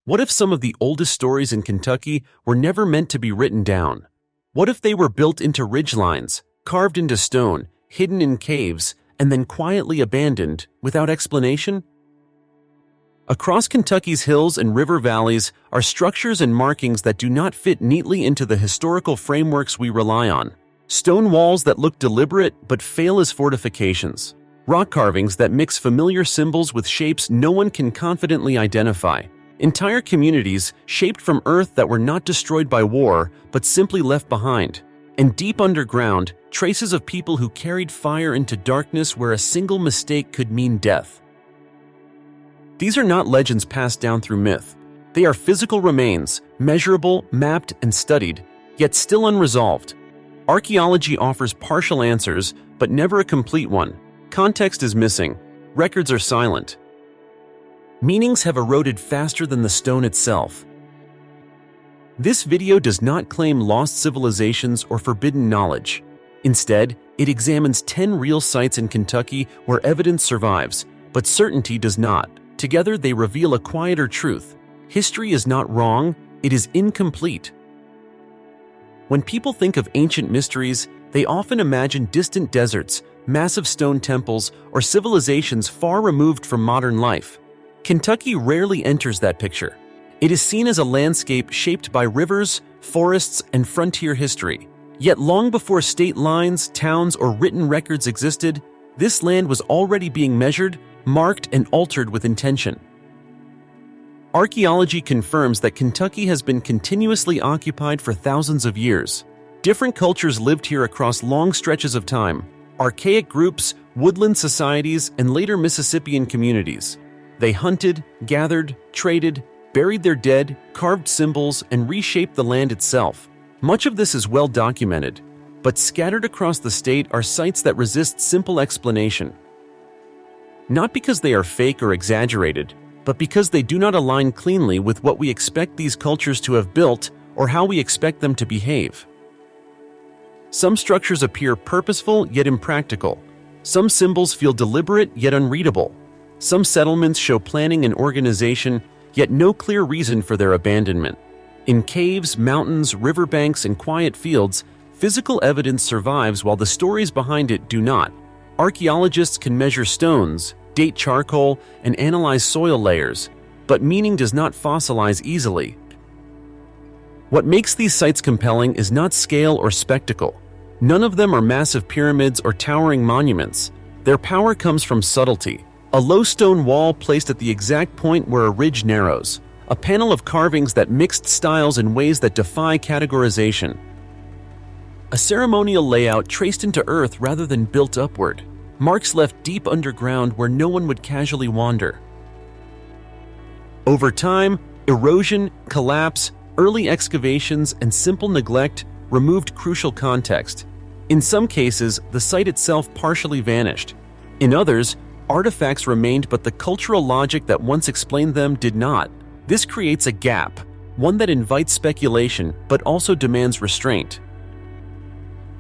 What if some of the oldest stories in Kentucky were never meant to be written down? What if they were built into ridgelines, carved into stone, hidden in caves, and then quietly abandoned without explanation? Across Kentucky's hills and river valleys are structures and markings that do not fit neatly into the historical frameworks we rely on. Stone walls that look deliberate but fail as fortifications. Rock carvings that mix familiar symbols with shapes no one can confidently identify. Entire communities shaped from earth that were not destroyed by war but simply left behind. And deep underground, traces of people who carried fire into darkness where a single mistake could mean death. These are not legends passed down through myth. They are physical remains, measurable, mapped, and studied, yet still unresolved. Archaeology offers partial answers, but never a complete one. Context is missing. Records are silent. Meanings have eroded faster than the stone itself. This video does not claim lost civilizations or forbidden knowledge. Instead, it examines 10 real sites in Kentucky where evidence survives, but certainty does not. Together, they reveal a quieter truth. History is not wrong, it is incomplete. When people think of ancient mysteries, they often imagine distant deserts, massive stone temples, or civilizations far removed from modern life. Kentucky rarely enters that picture. It is seen as a landscape shaped by rivers, forests, and frontier history. Yet long before state lines, towns, or written records existed, this land was already being measured, marked, and altered with intention. Archaeology confirms that Kentucky has been continuously occupied for thousands of years. Different cultures lived here across long stretches of time: archaic groups, woodland societies, and later Mississippian communities. They hunted, gathered, traded, buried their dead, carved symbols, and reshaped the land itself. Much of this is well documented, but scattered across the state are sites that resist simple explanation. Not because they are fake or exaggerated, but because they do not align cleanly with what we expect these cultures to have built or how we expect them to behave. Some structures appear purposeful yet impractical. Some symbols feel deliberate yet unreadable. Some settlements show planning and organization, yet no clear reason for their abandonment. In caves, mountains, riverbanks, and quiet fields, physical evidence survives while the stories behind it do not. Archaeologists can measure stones, date charcoal, and analyze soil layers, but meaning does not fossilize easily. What makes these sites compelling is not scale or spectacle. None of them are massive pyramids or towering monuments. Their power comes from subtlety. A low stone wall placed at the exact point where a ridge narrows. A panel of carvings that mixed styles in ways that defy categorization. A ceremonial layout traced into earth rather than built upward. Marks left deep underground where no one would casually wander. Over time, erosion, collapse, early excavations, and simple neglect removed crucial context. In some cases, the site itself partially vanished. In others, artifacts remained, but the cultural logic that once explained them did not. This creates a gap, one that invites speculation but also demands restraint.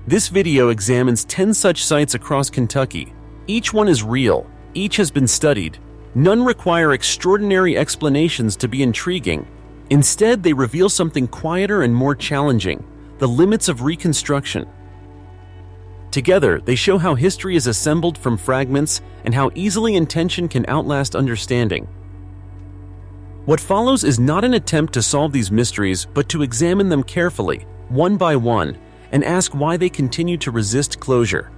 This video examines 10 such sites across Kentucky. Each one is real, each has been studied. None require extraordinary explanations to be intriguing. Instead, they reveal something quieter and more challenging: the limits of reconstruction. Together, they show how history is assembled from fragments and how easily intention can outlast understanding. What follows is not an attempt to solve these mysteries, but to examine them carefully, one by one, and ask why they continue to resist closure.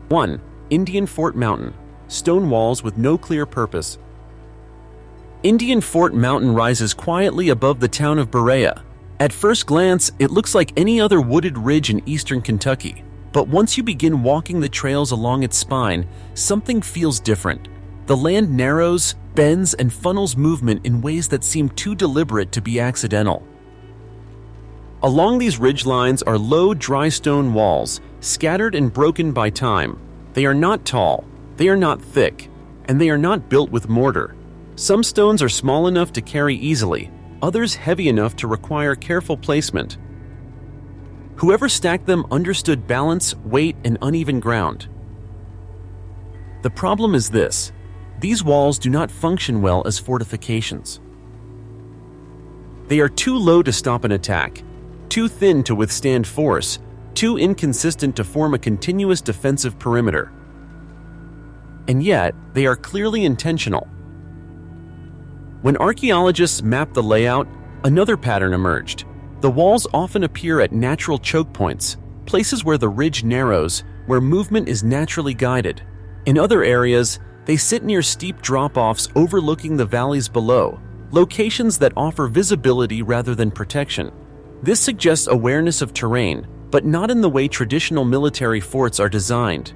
1. Indian Fort Mountain. Stone walls with no clear purpose. Indian Fort Mountain rises quietly above the town of Berea. At first glance, it looks like any other wooded ridge in eastern Kentucky. But once you begin walking the trails along its spine, something feels different. The land narrows, bends, and funnels movement in ways that seem too deliberate to be accidental. Along these ridgelines are low, dry stone walls, scattered and broken by time. They are not tall, they are not thick, and they are not built with mortar. Some stones are small enough to carry easily, others heavy enough to require careful placement. Whoever stacked them understood balance, weight, and uneven ground. The problem is this: these walls do not function well as fortifications. They are too low to stop an attack, too thin to withstand force, too inconsistent to form a continuous defensive perimeter. And yet, they are clearly intentional. When archaeologists mapped the layout, another pattern emerged. The walls often appear at natural choke points, places where the ridge narrows, where movement is naturally guided. In other areas, they sit near steep drop-offs overlooking the valleys below, locations that offer visibility rather than protection. This suggests awareness of terrain, but not in the way traditional military forts are designed.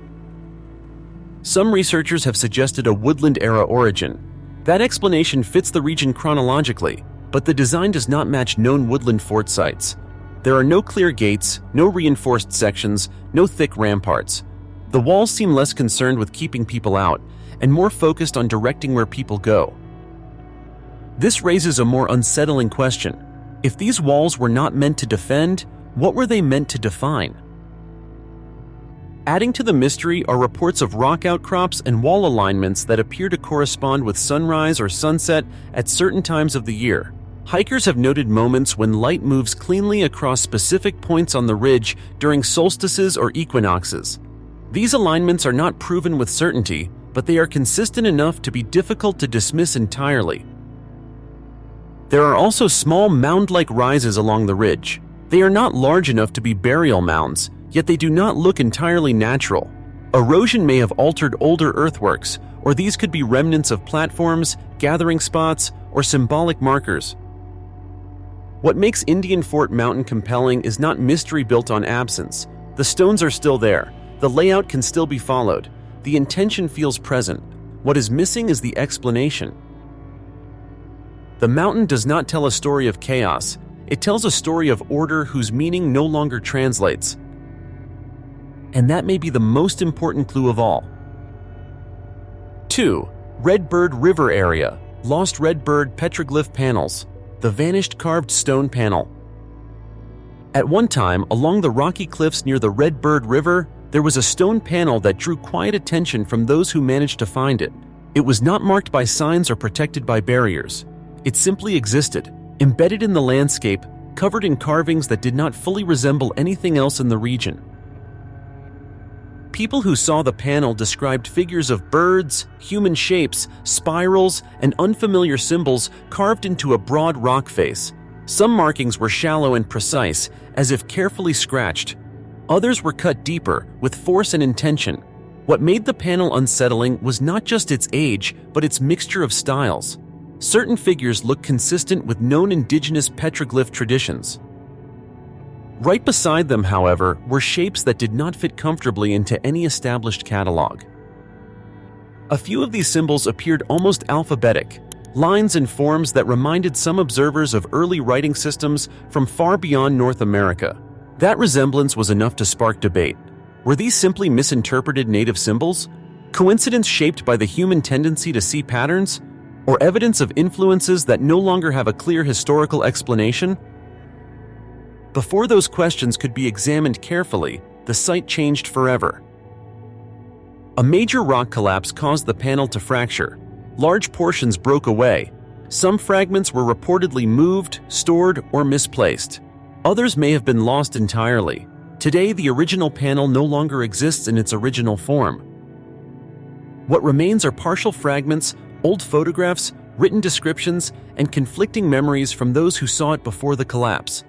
Some researchers have suggested a woodland-era origin. That explanation fits the region chronologically, but the design does not match known woodland fort sites. There are no clear gates, no reinforced sections, no thick ramparts. The walls seem less concerned with keeping people out and more focused on directing where people go. This raises a more unsettling question. If these walls were not meant to defend, what were they meant to define? Adding to the mystery are reports of rock outcrops and wall alignments that appear to correspond with sunrise or sunset at certain times of the year. Hikers have noted moments when light moves cleanly across specific points on the ridge during solstices or equinoxes. These alignments are not proven with certainty, but they are consistent enough to be difficult to dismiss entirely. There are also small mound-like rises along the ridge. They are not large enough to be burial mounds, yet they do not look entirely natural. Erosion may have altered older earthworks, or these could be remnants of platforms, gathering spots, or symbolic markers. What makes Indian Fort Mountain compelling is not mystery built on absence. The stones are still there. The layout can still be followed. The intention feels present. What is missing is the explanation. The mountain does not tell a story of chaos. It tells a story of order whose meaning no longer translates. And that may be the most important clue of all. 2. Redbird River Area. Lost Redbird Petroglyph Panels. The vanished carved stone panel. At one time, along the rocky cliffs near the Redbird River, there was a stone panel that drew quiet attention from those who managed to find it. It was not marked by signs or protected by barriers. It simply existed, embedded in the landscape, covered in carvings that did not fully resemble anything else in the region. People who saw the panel described figures of birds, human shapes, spirals, and unfamiliar symbols carved into a broad rock face. Some markings were shallow and precise, as if carefully scratched. Others were cut deeper, with force and intention. What made the panel unsettling was not just its age, but its mixture of styles. Certain figures looked consistent with known indigenous petroglyph traditions. Right beside them, however, were shapes that did not fit comfortably into any established catalog. A few of these symbols appeared almost alphabetic, lines and forms that reminded some observers of early writing systems from far beyond North America. That resemblance was enough to spark debate. Were these simply misinterpreted native symbols? Coincidence shaped by the human tendency to see patterns? Or evidence of influences that no longer have a clear historical explanation? Before those questions could be examined carefully, the site changed forever. A major rock collapse caused the panel to fracture. Large portions broke away. Some fragments were reportedly moved, stored, or misplaced. Others may have been lost entirely. Today, the original panel no longer exists in its original form. What remains are partial fragments, old photographs, written descriptions, and conflicting memories from those who saw it before the collapse.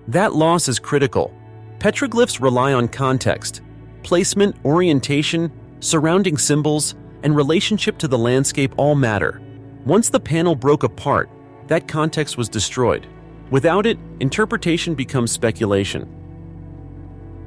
That loss is critical. Petroglyphs rely on context. Placement, orientation, surrounding symbols, and relationship to the landscape all matter. Once the panel broke apart, that context was destroyed. Without it, interpretation becomes speculation.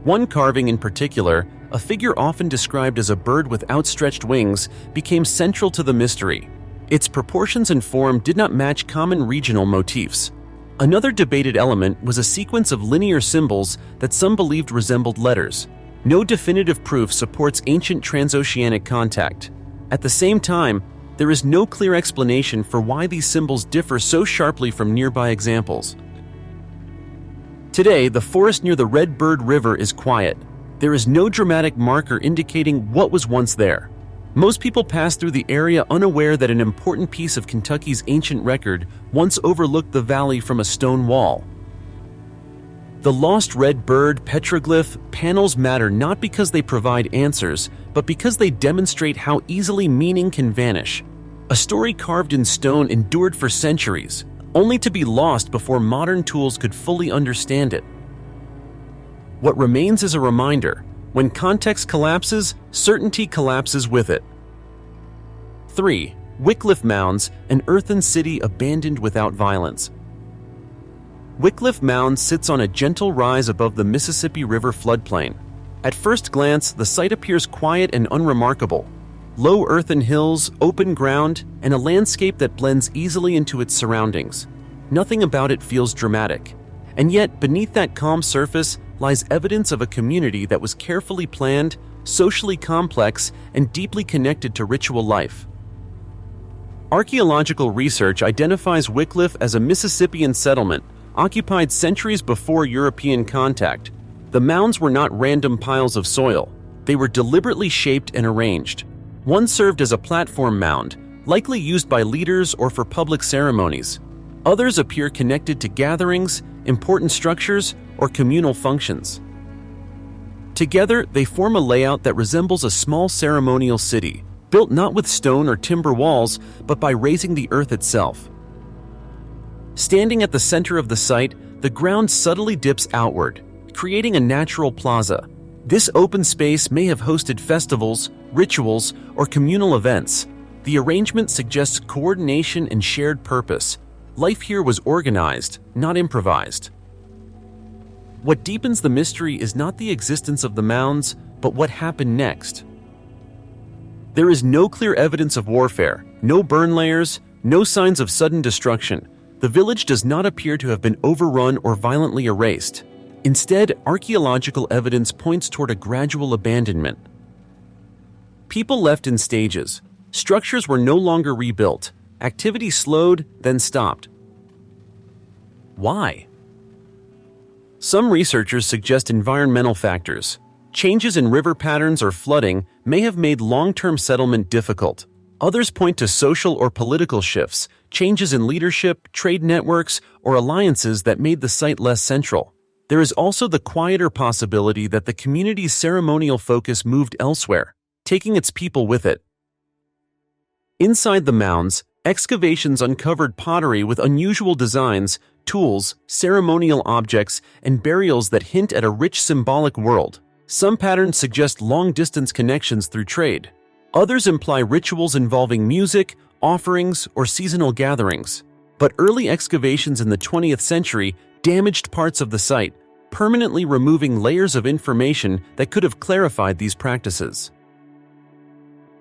One carving in particular, a figure often described as a bird with outstretched wings, became central to the mystery. Its proportions and form did not match common regional motifs. Another debated element was a sequence of linear symbols that some believed resembled letters. No definitive proof supports ancient transoceanic contact. At the same time, there is no clear explanation for why these symbols differ so sharply from nearby examples. Today, the forest near the Redbird River is quiet. There is no dramatic marker indicating what was once there. Most people pass through the area unaware that an important piece of Kentucky's ancient record once overlooked the valley from a stone wall. The lost red bird petroglyph panels matter not because they provide answers, but because they demonstrate how easily meaning can vanish. A story carved in stone endured for centuries, only to be lost before modern tools could fully understand it. What remains is a reminder: when context collapses, certainty collapses with it. 3. Wycliffe Mounds, an earthen city abandoned without violence. Wycliffe Mound sits on a gentle rise above the Mississippi River floodplain. At first glance, the site appears quiet and unremarkable. Low earthen hills, open ground, and a landscape that blends easily into its surroundings. Nothing about it feels dramatic. And yet, beneath that calm surface lies evidence of a community that was carefully planned, socially complex, and deeply connected to ritual life. Archaeological research identifies Wycliffe as a Mississippian settlement occupied centuries before European contact. The mounds were not random piles of soil. They were deliberately shaped and arranged. One served as a platform mound, likely used by leaders or for public ceremonies. Others appear connected to gatherings, important structures, or communal functions. Together, they form a layout that resembles a small ceremonial city, built not with stone or timber walls, but by raising the earth itself. Standing at the center of the site, the ground subtly dips outward, creating a natural plaza. This open space may have hosted festivals, rituals, or communal events. The arrangement suggests coordination and shared purpose. Life here was organized, not improvised. What deepens the mystery is not the existence of the mounds, but what happened next. There is no clear evidence of warfare, no burn layers, no signs of sudden destruction. The village does not appear to have been overrun or violently erased. Instead, archaeological evidence points toward a gradual abandonment. People left in stages. Structures were no longer rebuilt. Activity slowed, then stopped. Why? Some researchers suggest environmental factors. Changes in river patterns or flooding may have made long-term settlement difficult. Others point to social or political shifts, changes in leadership, trade networks, or alliances that made the site less central. There is also the quieter possibility that the community's ceremonial focus moved elsewhere, taking its people with it. Inside the mounds, excavations uncovered pottery with unusual designs, tools, ceremonial objects, and burials that hint at a rich symbolic world. Some patterns suggest long-distance connections through trade. Others imply rituals involving music, offerings, or seasonal gatherings. But early excavations in the 20th century damaged parts of the site, permanently removing layers of information that could have clarified these practices.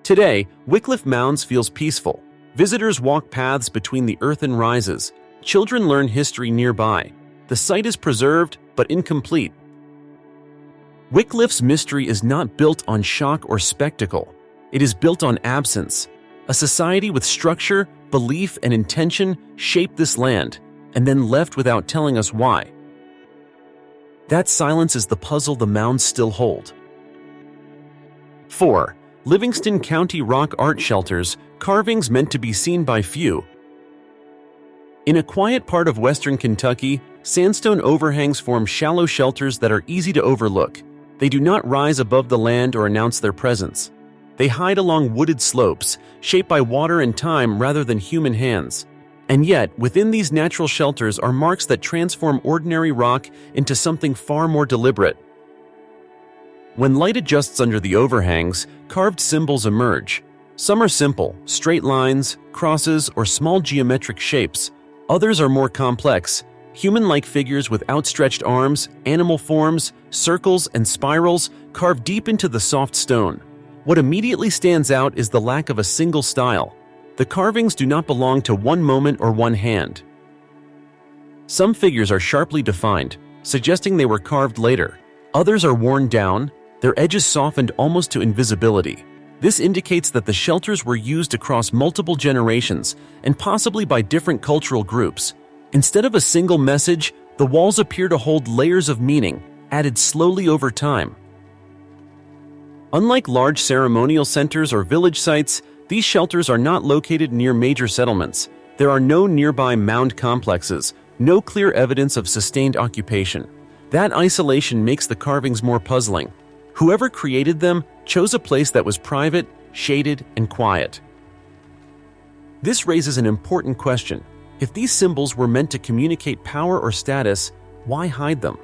Today, Wycliffe Mounds feels peaceful. Visitors walk paths between the earthen rises. Children learn history nearby. The site is preserved, but incomplete. Wycliffe's mystery is not built on shock or spectacle. It is built on absence. A society with structure, belief, and intention shaped this land, and then left without telling us why. That silence is the puzzle the mounds still hold. 4. Livingston County Rock Art Shelters, carvings meant to be seen by few. In a quiet part of western Kentucky, sandstone overhangs form shallow shelters that are easy to overlook. They do not rise above the land or announce their presence. They hide along wooded slopes, shaped by water and time rather than human hands. And yet, within these natural shelters are marks that transform ordinary rock into something far more deliberate. When light adjusts under the overhangs, carved symbols emerge. Some are simple, straight lines, crosses, or small geometric shapes. Others are more complex, human-like figures with outstretched arms, animal forms, circles, and spirals carved deep into the soft stone. What immediately stands out is the lack of a single style. The carvings do not belong to one moment or one hand. Some figures are sharply defined, suggesting they were carved later. Others are worn down, their edges softened almost to invisibility. This indicates that the shelters were used across multiple generations and possibly by different cultural groups. Instead of a single message, the walls appear to hold layers of meaning, added slowly over time. Unlike large ceremonial centers or village sites, these shelters are not located near major settlements. There are no nearby mound complexes, no clear evidence of sustained occupation. That isolation makes the carvings more puzzling. Whoever created them chose a place that was private, shaded, and quiet. This raises an important question. If these symbols were meant to communicate power or status, why hide them?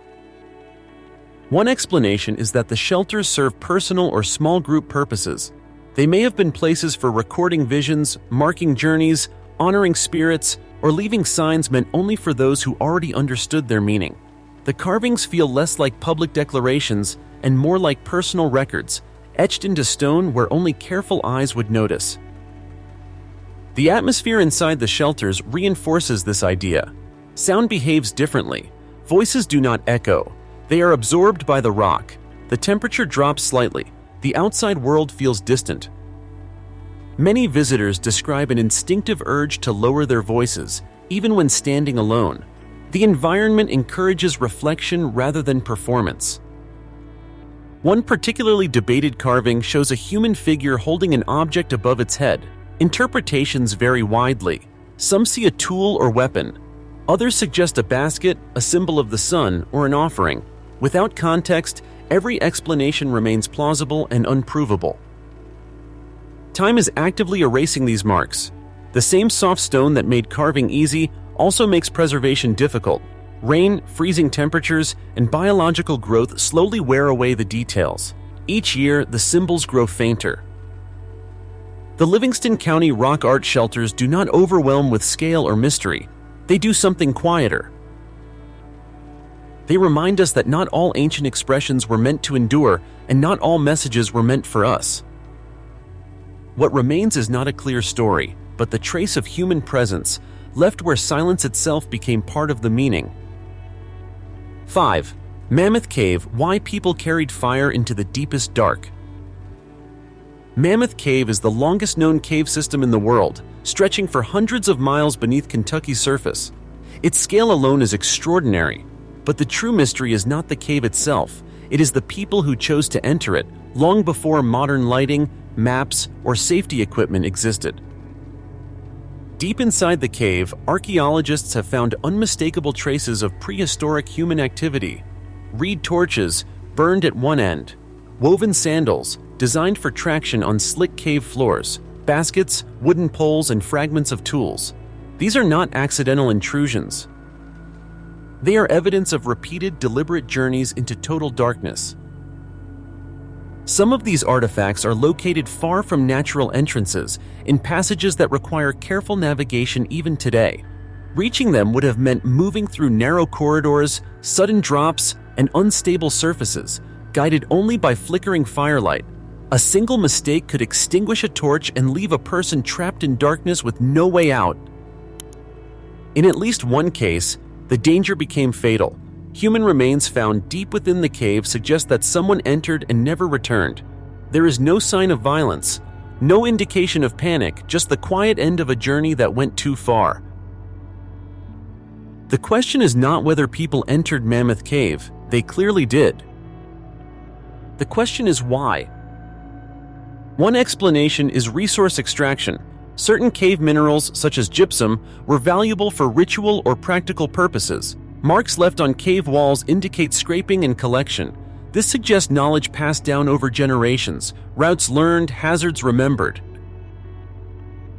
One explanation is that the shelters serve personal or small group purposes. They may have been places for recording visions, marking journeys, honoring spirits, or leaving signs meant only for those who already understood their meaning. The carvings feel less like public declarations and more like personal records, etched into stone where only careful eyes would notice. The atmosphere inside the shelters reinforces this idea. Sound behaves differently. Voices do not echo. They are absorbed by the rock. The temperature drops slightly. The outside world feels distant. Many visitors describe an instinctive urge to lower their voices, even when standing alone. The environment encourages reflection rather than performance. One particularly debated carving shows a human figure holding an object above its head. Interpretations vary widely. Some see a tool or weapon. Others suggest a basket, a symbol of the sun, or an offering. Without context, every explanation remains plausible and unprovable. Time is actively erasing these marks. The same soft stone that made carving easy also makes preservation difficult. Rain, freezing temperatures, and biological growth slowly wear away the details. Each year, the symbols grow fainter. The Livingston County rock art shelters do not overwhelm with scale or mystery. They do something quieter. They remind us that not all ancient expressions were meant to endure, and not all messages were meant for us. What remains is not a clear story, but the trace of human presence, left where silence itself became part of the meaning. 5. Mammoth Cave: Why People Carried Fire into the Deepest Dark. Mammoth Cave is the longest known cave system in the world, stretching for hundreds of miles beneath Kentucky's surface. Its scale alone is extraordinary. But the true mystery is not the cave itself. It is the people who chose to enter it, long before modern lighting, maps, or safety equipment existed. Deep inside the cave, archaeologists have found unmistakable traces of prehistoric human activity. Reed torches, burned at one end. Woven sandals, designed for traction on slick cave floors. Baskets, wooden poles, and fragments of tools. These are not accidental intrusions. They are evidence of repeated, deliberate journeys into total darkness. Some of these artifacts are located far from natural entrances, in passages that require careful navigation even today. Reaching them would have meant moving through narrow corridors, sudden drops, and unstable surfaces, guided only by flickering firelight. A single mistake could extinguish a torch and leave a person trapped in darkness with no way out. In at least one case, the danger became fatal. Human remains found deep within the cave suggest that someone entered and never returned. There is no sign of violence, no indication of panic, just the quiet end of a journey that went too far. The question is not whether people entered Mammoth Cave. They clearly did. The question is why. One explanation is resource extraction. Certain cave minerals, such as gypsum, were valuable for ritual or practical purposes. Marks left on cave walls indicate scraping and collection. This suggests knowledge passed down over generations, routes learned, hazards remembered.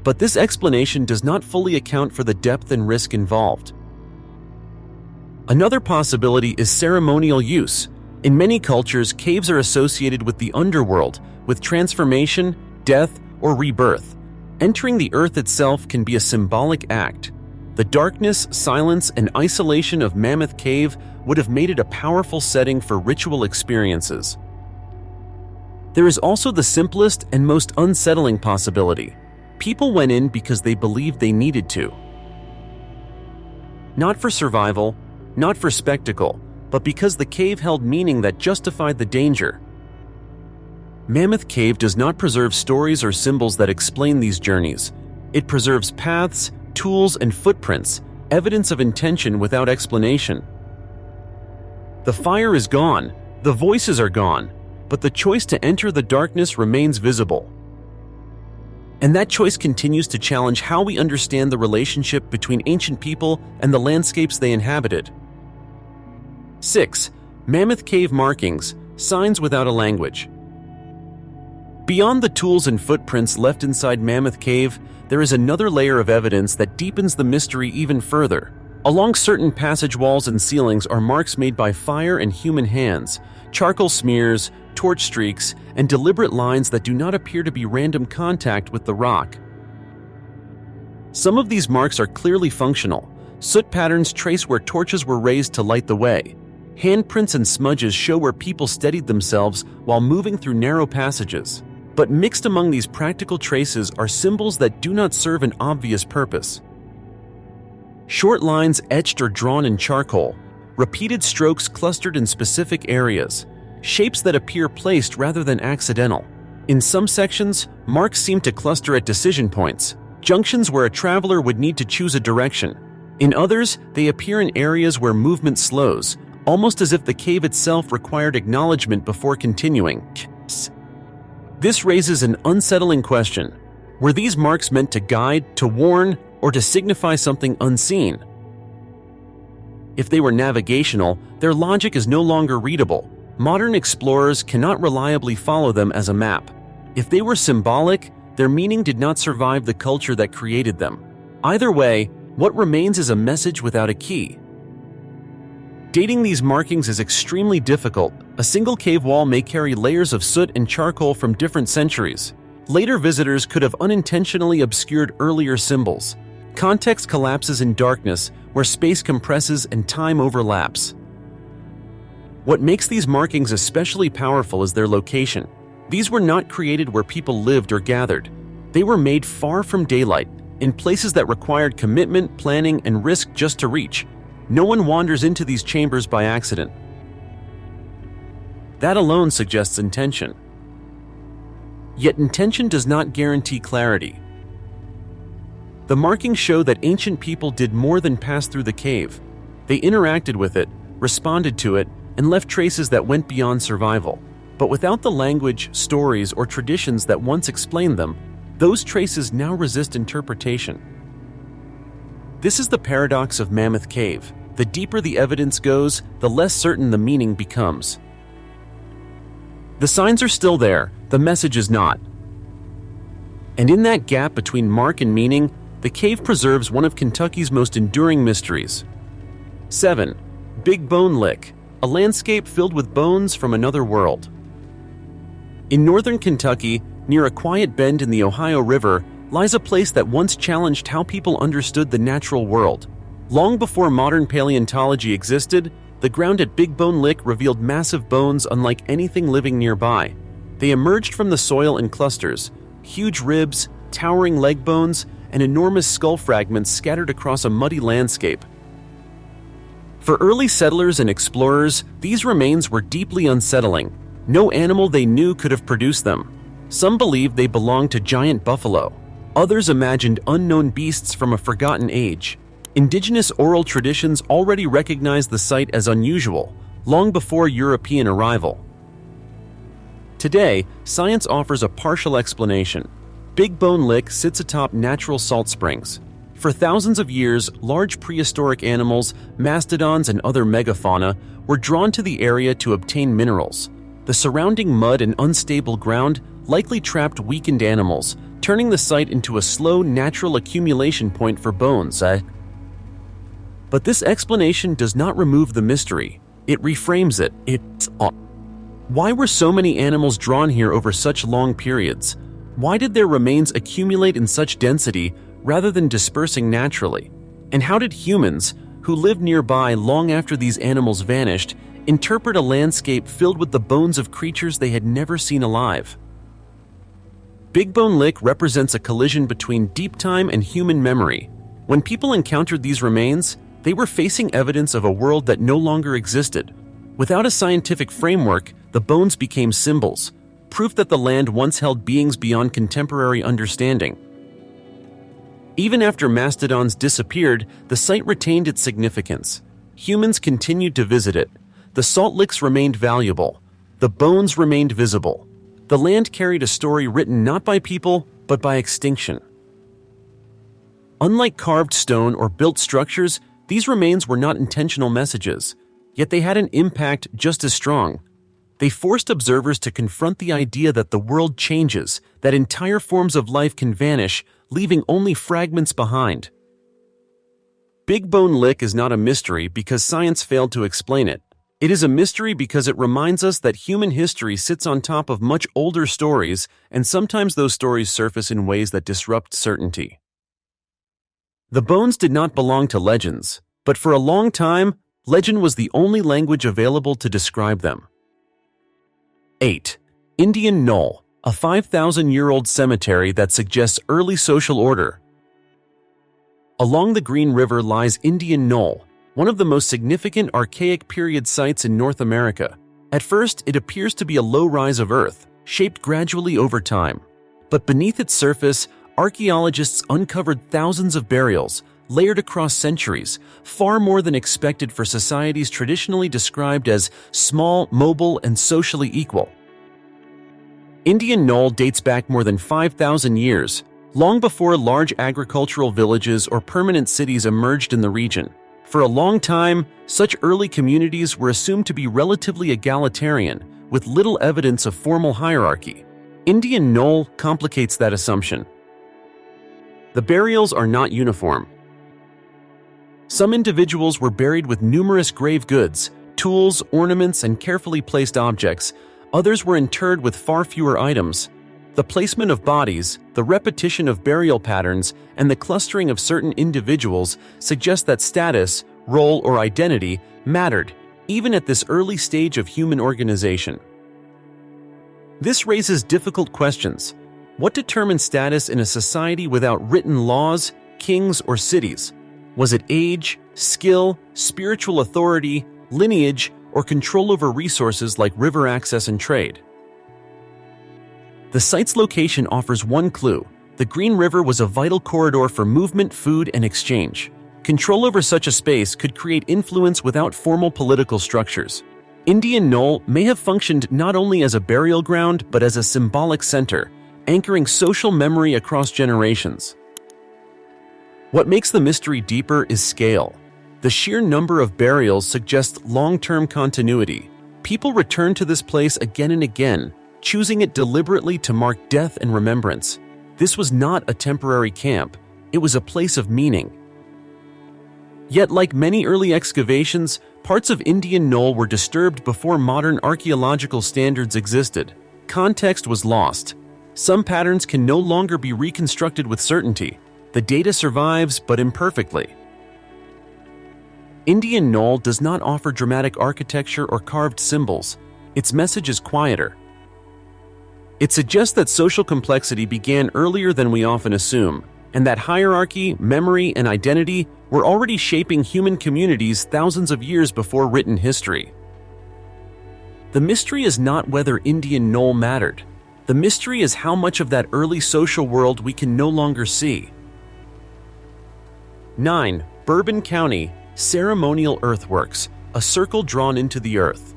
But this explanation does not fully account for the depth and risk involved. Another possibility is ceremonial use. In many cultures, caves are associated with the underworld, with transformation, death, or rebirth. Entering the earth itself can be a symbolic act. The darkness, silence, and isolation of Mammoth Cave would have made it a powerful setting for ritual experiences. There is also the simplest and most unsettling possibility. People went in because they believed they needed to. Not for survival, not for spectacle, but because the cave held meaning that justified the danger. Mammoth Cave does not preserve stories or symbols that explain these journeys. It preserves paths, tools, and footprints, evidence of intention without explanation. The fire is gone, the voices are gone, but the choice to enter the darkness remains visible. And that choice continues to challenge how we understand the relationship between ancient people and the landscapes they inhabited. 6. Mammoth cave markings, signs without a language. Beyond the tools and footprints left inside Mammoth Cave, there is another layer of evidence that deepens the mystery even further. Along certain passage walls and ceilings are marks made by fire and human hands, charcoal smears, torch streaks, and deliberate lines that do not appear to be random contact with the rock. Some of these marks are clearly functional. Soot patterns trace where torches were raised to light the way. Handprints and smudges show where people steadied themselves while moving through narrow passages. But mixed among these practical traces are symbols that do not serve an obvious purpose. Short lines etched or drawn in charcoal, repeated strokes clustered in specific areas, shapes that appear placed rather than accidental. In some sections, marks seem to cluster at decision points, junctions where a traveler would need to choose a direction. In others, they appear in areas where movement slows, almost as if the cave itself required acknowledgement before continuing. This raises an unsettling question. Were these marks meant to guide, to warn, or to signify something unseen? If they were navigational, their logic is no longer readable. Modern explorers cannot reliably follow them as a map. If they were symbolic, their meaning did not survive the culture that created them. Either way, what remains is a message without a key. Dating these markings is extremely difficult. A single cave wall may carry layers of soot and charcoal from different centuries. Later visitors could have unintentionally obscured earlier symbols. Context collapses in darkness, where space compresses and time overlaps. What makes these markings especially powerful is their location. These were not created where people lived or gathered. They were made far from daylight, in places that required commitment, planning, and risk just to reach. No one wanders into these chambers by accident. That alone suggests intention. Yet intention does not guarantee clarity. The markings show that ancient people did more than pass through the cave. They interacted with it, responded to it, and left traces that went beyond survival. But without the language, stories, or traditions that once explained them, those traces now resist interpretation. This is the paradox of Mammoth Cave. The deeper the evidence goes, the less certain the meaning becomes. The signs are still there, the message is not. And in that gap between mark and meaning, the cave preserves one of Kentucky's most enduring mysteries. 7. Big Bone Lick, a landscape filled with bones from another world. In northern Kentucky, near a quiet bend in the Ohio River, lies a place that once challenged how people understood the natural world. Long before modern paleontology existed, the ground at Big Bone Lick revealed massive bones unlike anything living nearby. They emerged from the soil in clusters, huge ribs, towering leg bones, and enormous skull fragments scattered across a muddy landscape. For early settlers and explorers, these remains were deeply unsettling. No animal they knew could have produced them. Some believed they belonged to giant buffalo. Others imagined unknown beasts from a forgotten age. Indigenous oral traditions already recognized the site as unusual, long before European arrival. Today, science offers a partial explanation. Big Bone Lick sits atop natural salt springs. For thousands of years, large prehistoric animals, mastodons, and other megafauna were drawn to the area to obtain minerals. The surrounding mud and unstable ground likely trapped weakened animals, turning the site into a slow, natural accumulation point for bones. But this explanation does not remove the mystery. It reframes it. Why were so many animals drawn here over such long periods? Why did their remains accumulate in such density rather than dispersing naturally? And how did humans, who lived nearby long after these animals vanished, interpret a landscape filled with the bones of creatures they had never seen alive? Big Bone Lick represents a collision between deep time and human memory. When people encountered these remains, they were facing evidence of a world that no longer existed. Without a scientific framework, the bones became symbols, proof that the land once held beings beyond contemporary understanding. Even after mastodons disappeared, the site retained its significance. Humans continued to visit it. The salt licks remained valuable. the bones remained visible. The land carried a story written not by people, but by extinction. Unlike carved stone or built structures, these remains were not intentional messages, yet they had an impact just as strong. They forced observers to confront the idea that the world changes, that entire forms of life can vanish, leaving only fragments behind. Big Bone Lick is not a mystery because science failed to explain it. It is a mystery because it reminds us that human history sits on top of much older stories, and sometimes those stories surface in ways that disrupt certainty. The bones did not belong to legends, but for a long time, legend was the only language available to describe them. 8. Indian Knoll, a 5,000-year-old cemetery that suggests early social order. Along the Green River lies Indian Knoll, one of the most significant archaic period sites in North America. At first, it appears to be a low rise of earth, shaped gradually over time. But beneath its surface, archaeologists uncovered thousands of burials, layered across centuries, far more than expected for societies traditionally described as small, mobile, and socially equal. Indian Knoll dates back more than 5,000 years, long before large agricultural villages or permanent cities emerged in the region. For a long time, such early communities were assumed to be relatively egalitarian, with little evidence of formal hierarchy. Indian Knoll complicates that assumption. The burials are not uniform. Some individuals were buried with numerous grave goods, tools, ornaments, and carefully placed objects. Others were interred with far fewer items. The placement of bodies, the repetition of burial patterns, and the clustering of certain individuals suggest that status, role, or identity mattered, even at this early stage of human organization. This raises difficult questions. What determines status in a society without written laws, kings, or cities? Was it age, skill, spiritual authority, lineage, or control over resources like river access and trade? The site's location offers one clue. The Green River was a vital corridor for movement, food, and exchange. Control over such a space could create influence without formal political structures. Indian Knoll may have functioned not only as a burial ground but as a symbolic center, anchoring social memory across generations. What makes the mystery deeper is scale. The sheer number of burials suggests long-term continuity. People return to this place again and again, choosing it deliberately to mark death and remembrance. This was not a temporary camp, it was a place of meaning. Yet, like many early excavations, parts of Indian Knoll were disturbed before modern archaeological standards existed. Context was lost. Some patterns can no longer be reconstructed with certainty. The data survives, but imperfectly. Indian Knoll does not offer dramatic architecture or carved symbols. Its message is quieter. It suggests that social complexity began earlier than we often assume, and that hierarchy, memory, and identity were already shaping human communities thousands of years before written history. The mystery is not whether Indian Knoll mattered. The mystery is how much of that early social world we can no longer see. 9. Bourbon County, Ceremonial Earthworks, a circle drawn into the earth.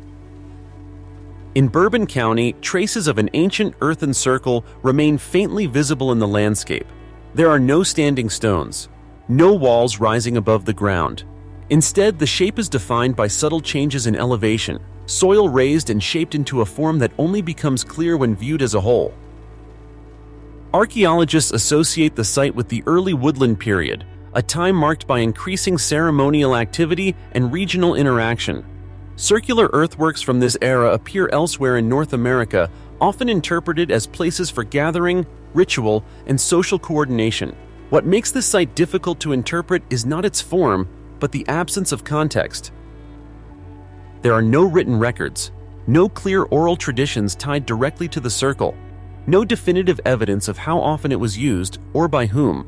In Bourbon County, traces of an ancient earthen circle remain faintly visible in the landscape. There are no standing stones, no walls rising above the ground. Instead, the shape is defined by subtle changes in elevation, soil raised and shaped into a form that only becomes clear when viewed as a whole. Archaeologists associate the site with the early woodland period, a time marked by increasing ceremonial activity and regional interaction. Circular earthworks from this era appear elsewhere in North America, often interpreted as places for gathering, ritual, and social coordination. What makes this site difficult to interpret is not its form, but the absence of context. There are no written records, no clear oral traditions tied directly to the circle, no definitive evidence of how often it was used or by whom.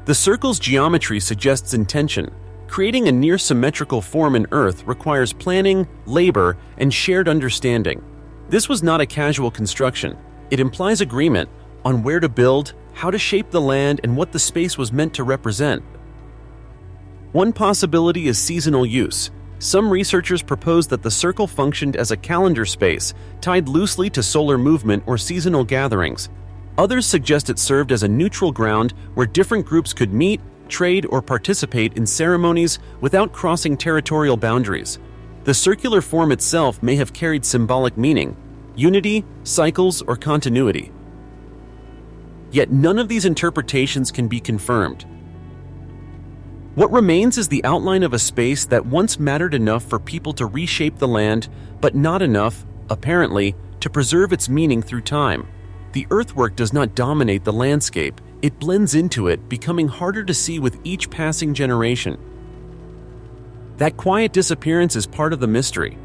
The circle's geometry suggests intention. Creating a near-symmetrical form in Earth requires planning, labor, and shared understanding. This was not a casual construction. It implies agreement on where to build, how to shape the land, and what the space was meant to represent. One possibility is seasonal use. Some researchers propose that the circle functioned as a calendar space, tied loosely to solar movement or seasonal gatherings. Others suggest it served as a neutral ground where different groups could meet, trade, or participate in ceremonies without crossing territorial boundaries. The circular form itself may have carried symbolic meaning, unity, cycles, or continuity. Yet none of these interpretations can be confirmed. What remains is the outline of a space that once mattered enough for people to reshape the land, but not enough, apparently, to preserve its meaning through time. The earthwork does not dominate the landscape, it blends into it, becoming harder to see with each passing generation. That quiet disappearance is part of the mystery.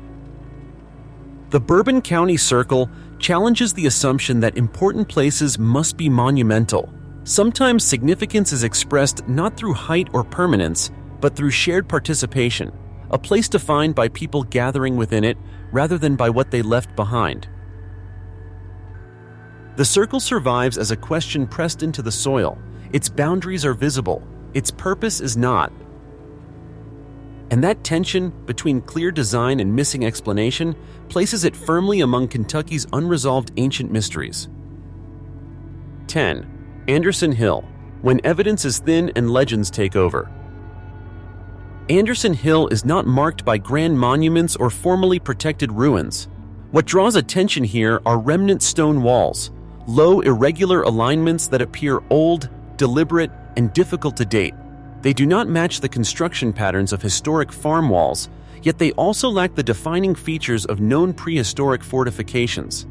The Bourbon County Circle challenges the assumption that important places must be monumental. Sometimes significance is expressed not through height or permanence, but through shared participation, a place defined by people gathering within it rather than by what they left behind. The circle survives as a question pressed into the soil. Its boundaries are visible, its purpose is not. And that tension between clear design and missing explanation places it firmly among Kentucky's unresolved ancient mysteries. 10. Anderson Hill, when evidence is thin and legends take over. Anderson Hill is not marked by grand monuments or formally protected ruins. What draws attention here are remnant stone walls, low, irregular alignments that appear old, deliberate, and difficult to date. They do not match the construction patterns of historic farm walls, yet they also lack the defining features of known prehistoric fortifications.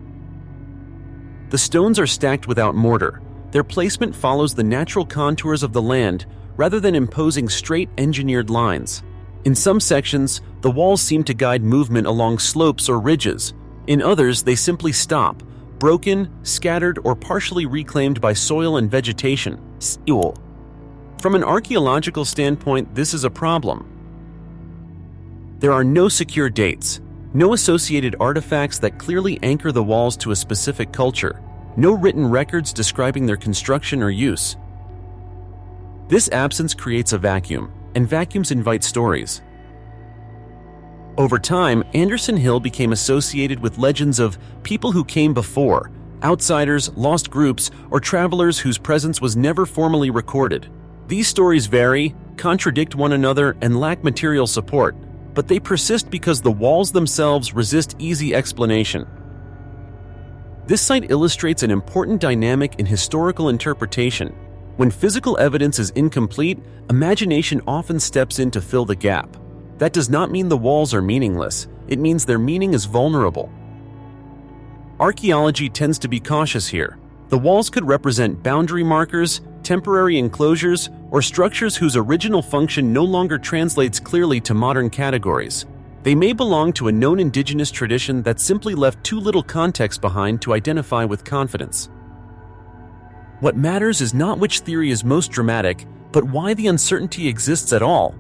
The stones are stacked without mortar. Their placement follows the natural contours of the land rather than imposing straight engineered lines. In some sections, the walls seem to guide movement along slopes or ridges. In others, they simply stop, broken, scattered, or partially reclaimed by soil and vegetation. From an archaeological standpoint, this is a problem. There are no secure dates, no associated artifacts that clearly anchor the walls to a specific culture, no written records describing their construction or use. This absence creates a vacuum, and vacuums invite stories. Over time, Anderson Hill became associated with legends of people who came before, outsiders, lost groups, or travelers whose presence was never formally recorded. These stories vary, contradict one another, and lack material support, but they persist because the walls themselves resist easy explanation. This site illustrates an important dynamic in historical interpretation. When physical evidence is incomplete, imagination often steps in to fill the gap. That does not mean the walls are meaningless, it means their meaning is vulnerable. Archaeology tends to be cautious here. The walls could represent boundary markers, temporary enclosures, or structures whose original function no longer translates clearly to modern categories. They may belong to a known indigenous tradition that simply left too little context behind to identify with confidence. What matters is not which theory is most dramatic, but why the uncertainty exists at all.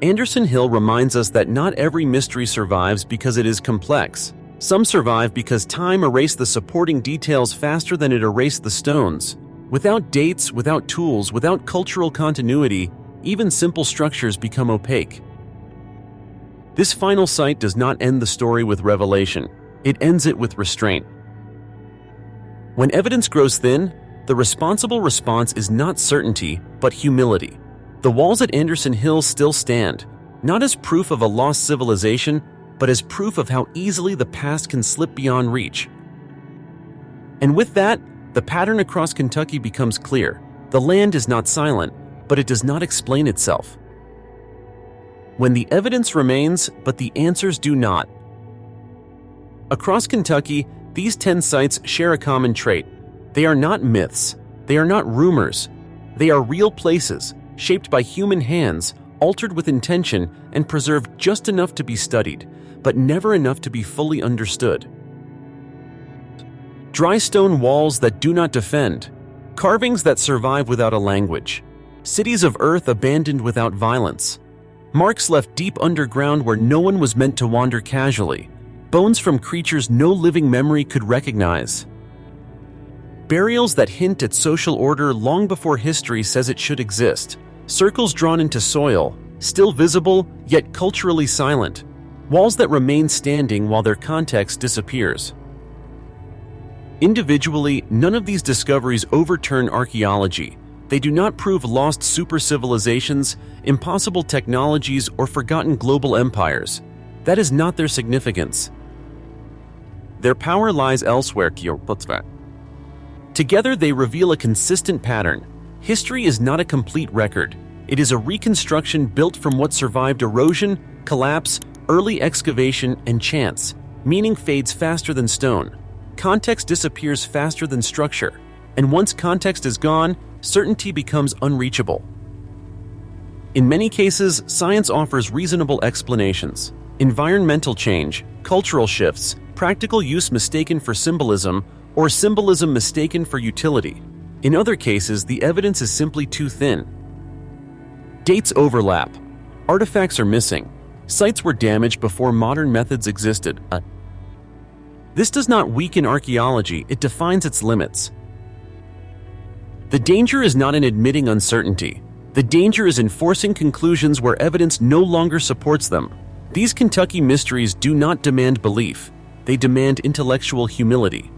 Anderson Hill reminds us that not every mystery survives because it is complex. Some survive because time erased the supporting details faster than it erased the stones. Without dates, without tools, without cultural continuity, even simple structures become opaque. This final site does not end the story with revelation. It ends it with restraint. When evidence grows thin, the responsible response is not certainty, but humility. The walls at Anderson Hill still stand, not as proof of a lost civilization, but as proof of how easily the past can slip beyond reach. And with that, the pattern across Kentucky becomes clear. The land is not silent, but it does not explain itself. When the evidence remains, but the answers do not. Across Kentucky, these 10 sites share a common trait. They are not myths. They are not rumors. They are real places, shaped by human hands, altered with intention, and preserved just enough to be studied, but never enough to be fully understood. Dry stone walls that do not defend, carvings that survive without a language, cities of earth abandoned without violence, marks left deep underground where no one was meant to wander casually, bones from creatures no living memory could recognize, burials that hint at social order long before history says it should exist, circles drawn into soil, still visible yet culturally silent, walls that remain standing while their context disappears. Individually, none of these discoveries overturn archaeology. They do not prove lost super-civilizations, impossible technologies, or forgotten global empires. That is not their significance. Their power lies elsewhere. Together, they reveal a consistent pattern. History is not a complete record. It is a reconstruction built from what survived erosion, collapse, early excavation, and chance. Meaning fades faster than stone. Context disappears faster than structure. And once context is gone, certainty becomes unreachable. In many cases, science offers reasonable explanations. Environmental change, cultural shifts, practical use mistaken for symbolism, or symbolism mistaken for utility. In other cases, the evidence is simply too thin. Dates overlap. Artifacts are missing. Sites were damaged before modern methods existed. This does not weaken archaeology, it defines its limits. The danger is not in admitting uncertainty. The danger is in forcing conclusions where evidence no longer supports them. These Kentucky mysteries do not demand belief. They demand intellectual humility.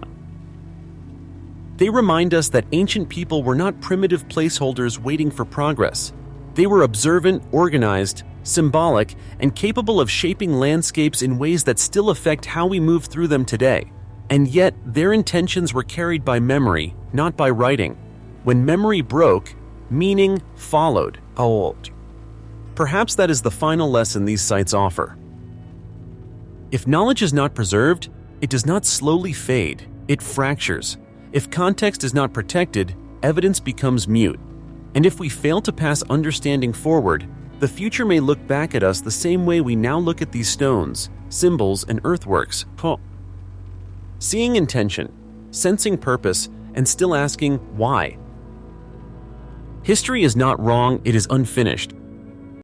They remind us that ancient people were not primitive placeholders waiting for progress. They were observant, organized, symbolic, and capable of shaping landscapes in ways that still affect how we move through them today. And yet, their intentions were carried by memory, not by writing. When memory broke, meaning followed. Perhaps that is the final lesson these sites offer. If knowledge is not preserved, it does not slowly fade, it fractures. If context is not protected, evidence becomes mute. And if we fail to pass understanding forward, the future may look back at us the same way we now look at these stones, symbols, and earthworks. Seeing intention, sensing purpose, and still asking why. History is not wrong, it is unfinished.